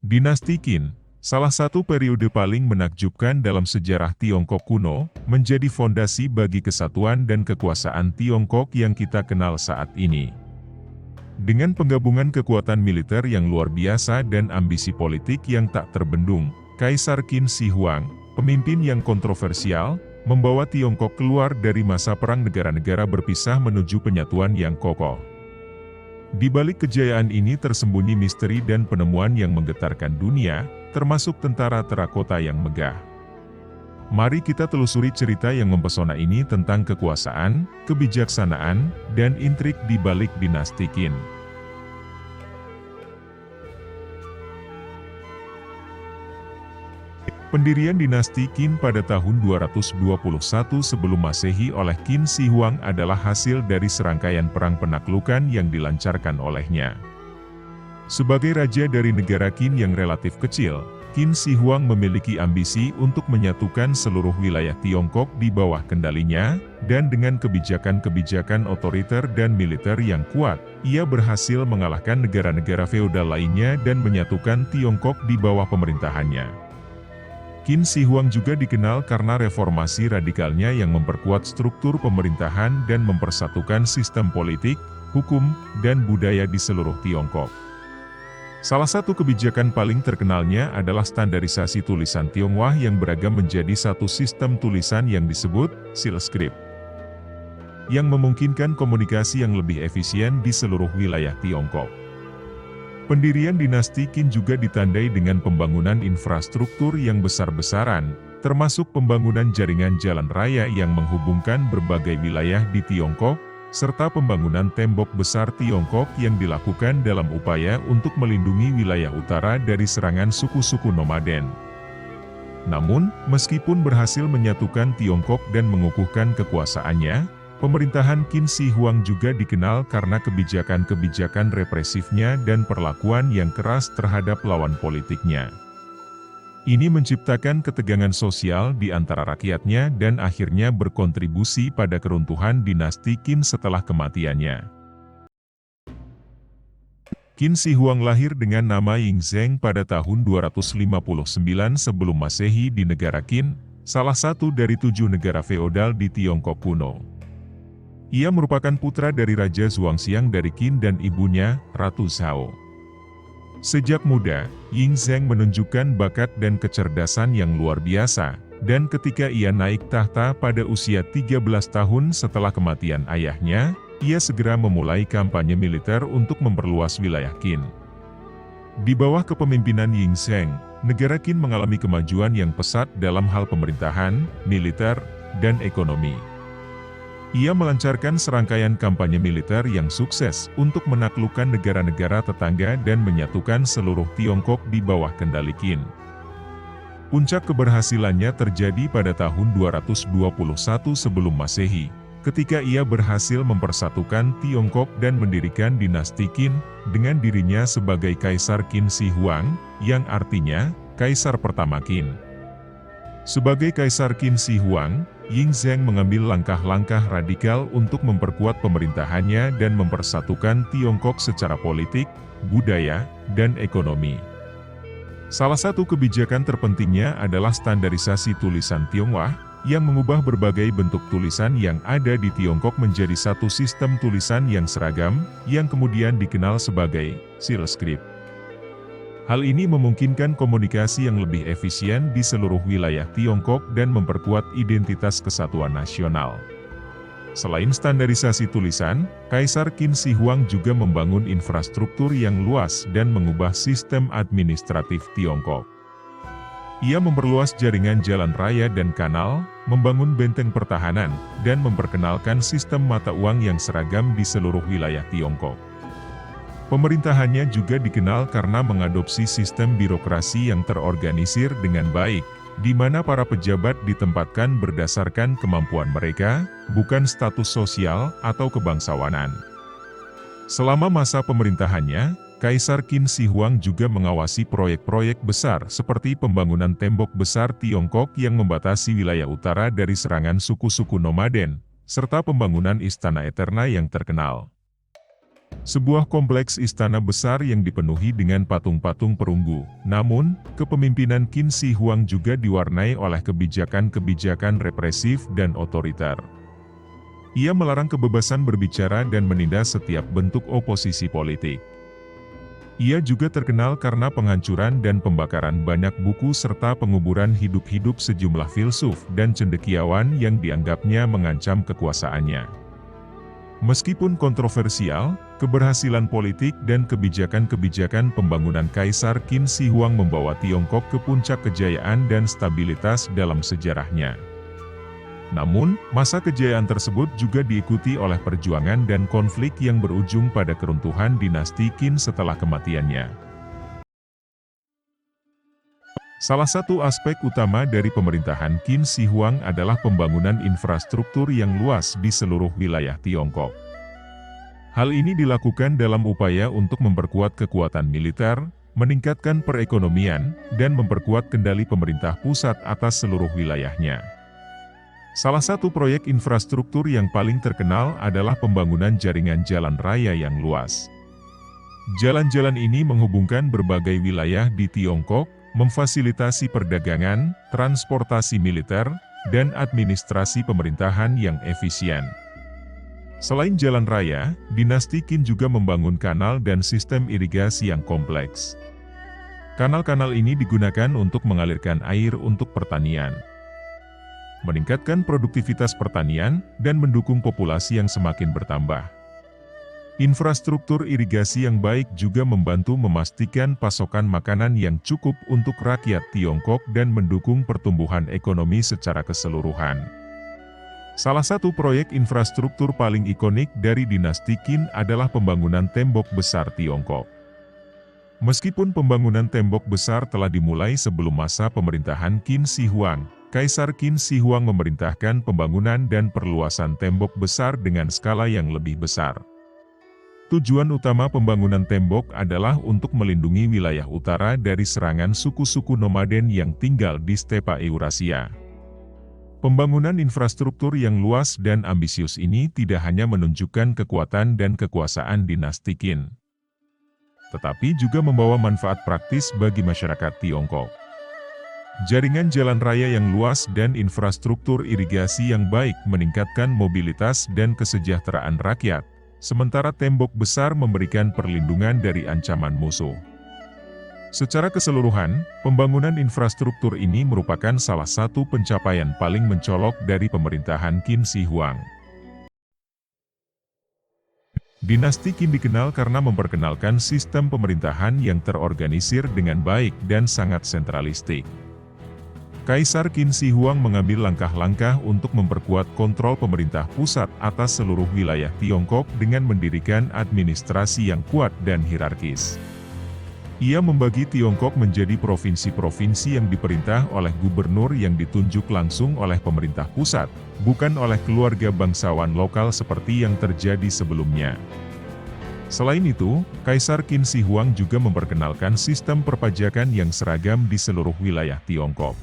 Dinasti Qin, salah satu periode paling menakjubkan dalam sejarah Tiongkok kuno, menjadi fondasi bagi kesatuan dan kekuasaan Tiongkok yang kita kenal saat ini. Dengan penggabungan kekuatan militer yang luar biasa dan ambisi politik yang tak terbendung, Kaisar Qin Shi Huang, pemimpin yang kontroversial, membawa Tiongkok keluar dari masa perang negara-negara berpisah menuju penyatuan yang kokoh. Di balik kejayaan ini tersembunyi misteri dan penemuan yang menggetarkan dunia, termasuk tentara terakota yang megah. Mari kita telusuri cerita yang mempesona ini tentang kekuasaan, kebijaksanaan, dan intrik di balik dinasti Qin. Pendirian dinasti Qin pada tahun 221 sebelum Masehi oleh Qin Shi Huang adalah hasil dari serangkaian perang penaklukan yang dilancarkan olehnya. Sebagai raja dari negara Qin yang relatif kecil, Qin Shi Huang memiliki ambisi untuk menyatukan seluruh wilayah Tiongkok di bawah kendalinya, dan dengan kebijakan-kebijakan otoriter dan militer yang kuat, ia berhasil mengalahkan negara-negara feodal lainnya dan menyatukan Tiongkok di bawah pemerintahannya. Qin Shi Huang juga dikenal karena reformasi radikalnya yang memperkuat struktur pemerintahan dan mempersatukan sistem politik, hukum, dan budaya di seluruh Tiongkok. Salah satu kebijakan paling terkenalnya adalah standarisasi tulisan Tionghoa yang beragam menjadi satu sistem tulisan yang disebut Seal Script, yang memungkinkan komunikasi yang lebih efisien di seluruh wilayah Tiongkok. Pendirian dinasti Qin juga ditandai dengan pembangunan infrastruktur yang besar-besaran, termasuk pembangunan jaringan jalan raya yang menghubungkan berbagai wilayah di Tiongkok, serta pembangunan tembok besar Tiongkok yang dilakukan dalam upaya untuk melindungi wilayah utara dari serangan suku-suku nomaden. Namun, meskipun berhasil menyatukan Tiongkok dan mengukuhkan kekuasaannya, pemerintahan Qin Shi Huang juga dikenal karena kebijakan-kebijakan represifnya dan perlakuan yang keras terhadap lawan politiknya. Ini menciptakan ketegangan sosial di antara rakyatnya dan akhirnya berkontribusi pada keruntuhan dinasti Qin setelah kematiannya. Qin Shi Huang lahir dengan nama Yingzheng pada tahun 259 sebelum Masehi di negara Qin, salah satu dari 7 negara feodal di Tiongkok kuno. Ia merupakan putra dari Raja Zhuangxiang dari Qin dan ibunya, Ratu Zhao. Sejak muda, Yingzheng menunjukkan bakat dan kecerdasan yang luar biasa, dan ketika ia naik tahta pada usia 13 tahun setelah kematian ayahnya, ia segera memulai kampanye militer untuk memperluas wilayah Qin. Di bawah kepemimpinan Yingzheng, negara Qin mengalami kemajuan yang pesat dalam hal pemerintahan, militer, dan ekonomi. Ia melancarkan serangkaian kampanye militer yang sukses untuk menaklukkan negara-negara tetangga dan menyatukan seluruh Tiongkok di bawah kendali Qin. Puncak keberhasilannya terjadi pada tahun 221 sebelum Masehi, ketika ia berhasil mempersatukan Tiongkok dan mendirikan dinasti Qin, dengan dirinya sebagai Kaisar Qin Shi Huang, yang artinya, Kaisar Pertama Qin. Sebagai Kaisar Qin Shi Huang, Yingzheng mengambil langkah-langkah radikal untuk memperkuat pemerintahannya dan mempersatukan Tiongkok secara politik, budaya, dan ekonomi. Salah satu kebijakan terpentingnya adalah standarisasi tulisan Tionghoa, yang mengubah berbagai bentuk tulisan yang ada di Tiongkok menjadi satu sistem tulisan yang seragam, yang kemudian dikenal sebagai Seal Script. Hal ini memungkinkan komunikasi yang lebih efisien di seluruh wilayah Tiongkok dan memperkuat identitas kesatuan nasional. Selain standarisasi tulisan, Kaisar Qin Shi Huang juga membangun infrastruktur yang luas dan mengubah sistem administratif Tiongkok. Ia memperluas jaringan jalan raya dan kanal, membangun benteng pertahanan, dan memperkenalkan sistem mata uang yang seragam di seluruh wilayah Tiongkok. Pemerintahannya juga dikenal karena mengadopsi sistem birokrasi yang terorganisir dengan baik, di mana para pejabat ditempatkan berdasarkan kemampuan mereka, bukan status sosial atau kebangsawanan. Selama masa pemerintahannya, Kaisar Qin Shi Huang juga mengawasi proyek-proyek besar seperti pembangunan tembok besar Tiongkok yang membatasi wilayah utara dari serangan suku-suku nomaden, serta pembangunan Istana Eterna yang terkenal. Sebuah kompleks istana besar yang dipenuhi dengan patung-patung perunggu. Namun, kepemimpinan Qin Shi Huang juga diwarnai oleh kebijakan-kebijakan represif dan otoriter. Ia melarang kebebasan berbicara dan menindas setiap bentuk oposisi politik. Ia juga terkenal karena penghancuran dan pembakaran banyak buku serta penguburan hidup-hidup sejumlah filsuf dan cendekiawan yang dianggapnya mengancam kekuasaannya. Meskipun kontroversial, keberhasilan politik dan kebijakan-kebijakan pembangunan Kaisar Qin Shi Huang membawa Tiongkok ke puncak kejayaan dan stabilitas dalam sejarahnya. Namun, masa kejayaan tersebut juga diikuti oleh perjuangan dan konflik yang berujung pada keruntuhan dinasti Qin setelah kematiannya. Salah satu aspek utama dari pemerintahan Qin Shi Huang adalah pembangunan infrastruktur yang luas di seluruh wilayah Tiongkok. Hal ini dilakukan dalam upaya untuk memperkuat kekuatan militer, meningkatkan perekonomian, dan memperkuat kendali pemerintah pusat atas seluruh wilayahnya. Salah satu proyek infrastruktur yang paling terkenal adalah pembangunan jaringan jalan raya yang luas. Jalan-jalan ini menghubungkan berbagai wilayah di Tiongkok, memfasilitasi perdagangan, transportasi militer, dan administrasi pemerintahan yang efisien. Selain jalan raya, dinasti Qin juga membangun kanal dan sistem irigasi yang kompleks. Kanal-kanal ini digunakan untuk mengalirkan air untuk pertanian, meningkatkan produktivitas pertanian, dan mendukung populasi yang semakin bertambah. Infrastruktur irigasi yang baik juga membantu memastikan pasokan makanan yang cukup untuk rakyat Tiongkok dan mendukung pertumbuhan ekonomi secara keseluruhan. Salah satu proyek infrastruktur paling ikonik dari dinasti Qin adalah pembangunan tembok besar Tiongkok. Meskipun pembangunan tembok besar telah dimulai sebelum masa pemerintahan Qin Shi Huang, Kaisar Qin Shi Huang memerintahkan pembangunan dan perluasan tembok besar dengan skala yang lebih besar. Tujuan utama pembangunan tembok adalah untuk melindungi wilayah utara dari serangan suku-suku nomaden yang tinggal di stepa Eurasia. Pembangunan infrastruktur yang luas dan ambisius ini tidak hanya menunjukkan kekuatan dan kekuasaan dinasti Qin, tetapi juga membawa manfaat praktis bagi masyarakat Tiongkok. Jaringan jalan raya yang luas dan infrastruktur irigasi yang baik meningkatkan mobilitas dan kesejahteraan rakyat, sementara tembok besar memberikan perlindungan dari ancaman musuh. Secara keseluruhan, pembangunan infrastruktur ini merupakan salah satu pencapaian paling mencolok dari pemerintahan Qin Shi Huang. Dinasti Qin dikenal karena memperkenalkan sistem pemerintahan yang terorganisir dengan baik dan sangat sentralistik. Kaisar Qin Shi Huang mengambil langkah-langkah untuk memperkuat kontrol pemerintah pusat atas seluruh wilayah Tiongkok dengan mendirikan administrasi yang kuat dan hierarkis. Ia membagi Tiongkok menjadi provinsi-provinsi yang diperintah oleh gubernur yang ditunjuk langsung oleh pemerintah pusat, bukan oleh keluarga bangsawan lokal seperti yang terjadi sebelumnya. Selain itu, Kaisar Qin Shi Huang juga memperkenalkan sistem perpajakan yang seragam di seluruh wilayah Tiongkok.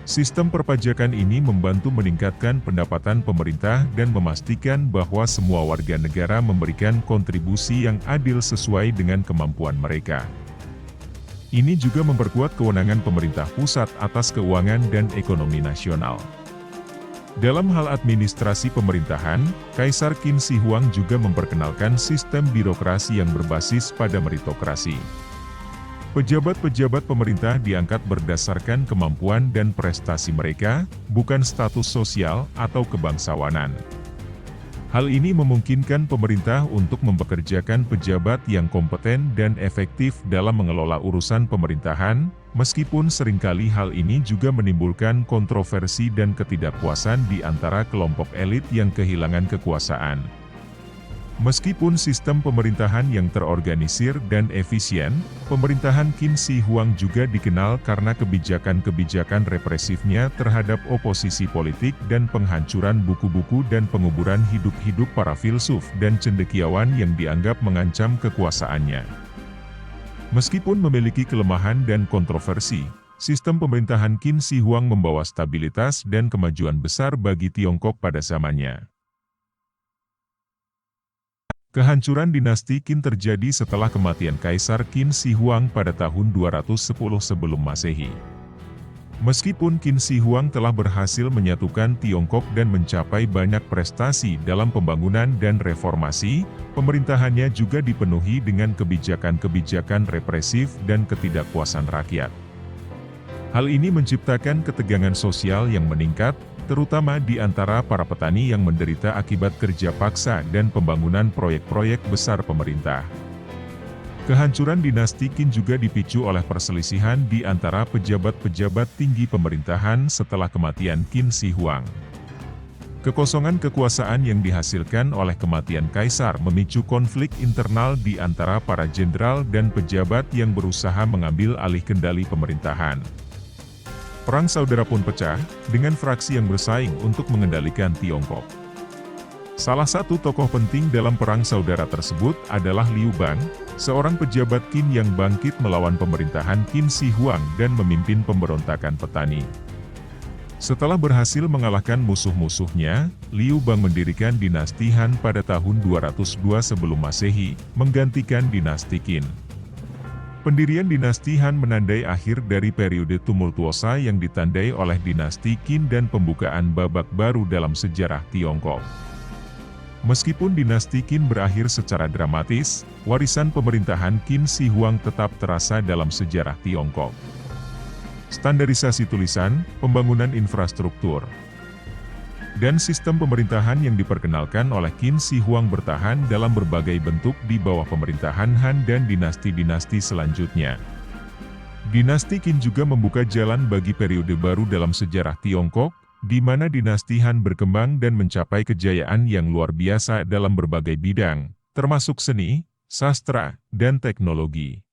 Sistem perpajakan ini membantu meningkatkan pendapatan pemerintah dan memastikan bahwa semua warga negara memberikan kontribusi yang adil sesuai dengan kemampuan mereka. Ini juga memperkuat kewenangan pemerintah pusat atas keuangan dan ekonomi nasional. Dalam hal administrasi pemerintahan, Kaisar Qin Shi Huang juga memperkenalkan sistem birokrasi yang berbasis pada meritokrasi. Pejabat-pejabat pemerintah diangkat berdasarkan kemampuan dan prestasi mereka, bukan status sosial atau kebangsawanan. Hal ini memungkinkan pemerintah untuk mempekerjakan pejabat yang kompeten dan efektif dalam mengelola urusan pemerintahan, meskipun seringkali hal ini juga menimbulkan kontroversi dan ketidakpuasan di antara kelompok elit yang kehilangan kekuasaan. Meskipun sistem pemerintahan yang terorganisir dan efisien, pemerintahan Qin Shi Huang juga dikenal karena kebijakan-kebijakan represifnya terhadap oposisi politik dan penghancuran buku-buku dan penguburan hidup-hidup para filsuf dan cendekiawan yang dianggap mengancam kekuasaannya. Meskipun memiliki kelemahan dan kontroversi, sistem pemerintahan Qin Shi Huang membawa stabilitas dan kemajuan besar bagi Tiongkok pada zamannya. Kehancuran dinasti Qin terjadi setelah kematian Kaisar Qin Shi Huang pada tahun 210 sebelum Masehi. Meskipun Qin Shi Huang telah berhasil menyatukan Tiongkok dan mencapai banyak prestasi dalam pembangunan dan reformasi, pemerintahannya juga dipenuhi dengan kebijakan-kebijakan represif dan ketidakpuasan rakyat. Hal ini menciptakan ketegangan sosial yang meningkat, terutama di antara para petani yang menderita akibat kerja paksa dan pembangunan proyek-proyek besar pemerintah. Kehancuran dinasti Qin juga dipicu oleh perselisihan di antara pejabat-pejabat tinggi pemerintahan setelah kematian Qin Shi Huang. Kekosongan kekuasaan yang dihasilkan oleh kematian kaisar memicu konflik internal di antara para jenderal dan pejabat yang berusaha mengambil alih kendali pemerintahan. Perang saudara pun pecah, dengan fraksi yang bersaing untuk mengendalikan Tiongkok. Salah satu tokoh penting dalam perang saudara tersebut adalah Liu Bang, seorang pejabat Qin yang bangkit melawan pemerintahan Qin Shi Huang dan memimpin pemberontakan petani. Setelah berhasil mengalahkan musuh-musuhnya, Liu Bang mendirikan dinasti Han pada tahun 202 sebelum Masehi, menggantikan dinasti Qin. Pendirian dinasti Han menandai akhir dari periode tumultuosa yang ditandai oleh dinasti Qin dan pembukaan babak baru dalam sejarah Tiongkok. Meskipun dinasti Qin berakhir secara dramatis, warisan pemerintahan Qin Shi Huang tetap terasa dalam sejarah Tiongkok. Standarisasi tulisan, pembangunan infrastruktur, dan sistem pemerintahan yang diperkenalkan oleh Qin Shi Huang bertahan dalam berbagai bentuk di bawah pemerintahan Han dan dinasti-dinasti selanjutnya. Dinasti Qin juga membuka jalan bagi periode baru dalam sejarah Tiongkok, di mana dinasti Han berkembang dan mencapai kejayaan yang luar biasa dalam berbagai bidang, termasuk seni, sastra, dan teknologi.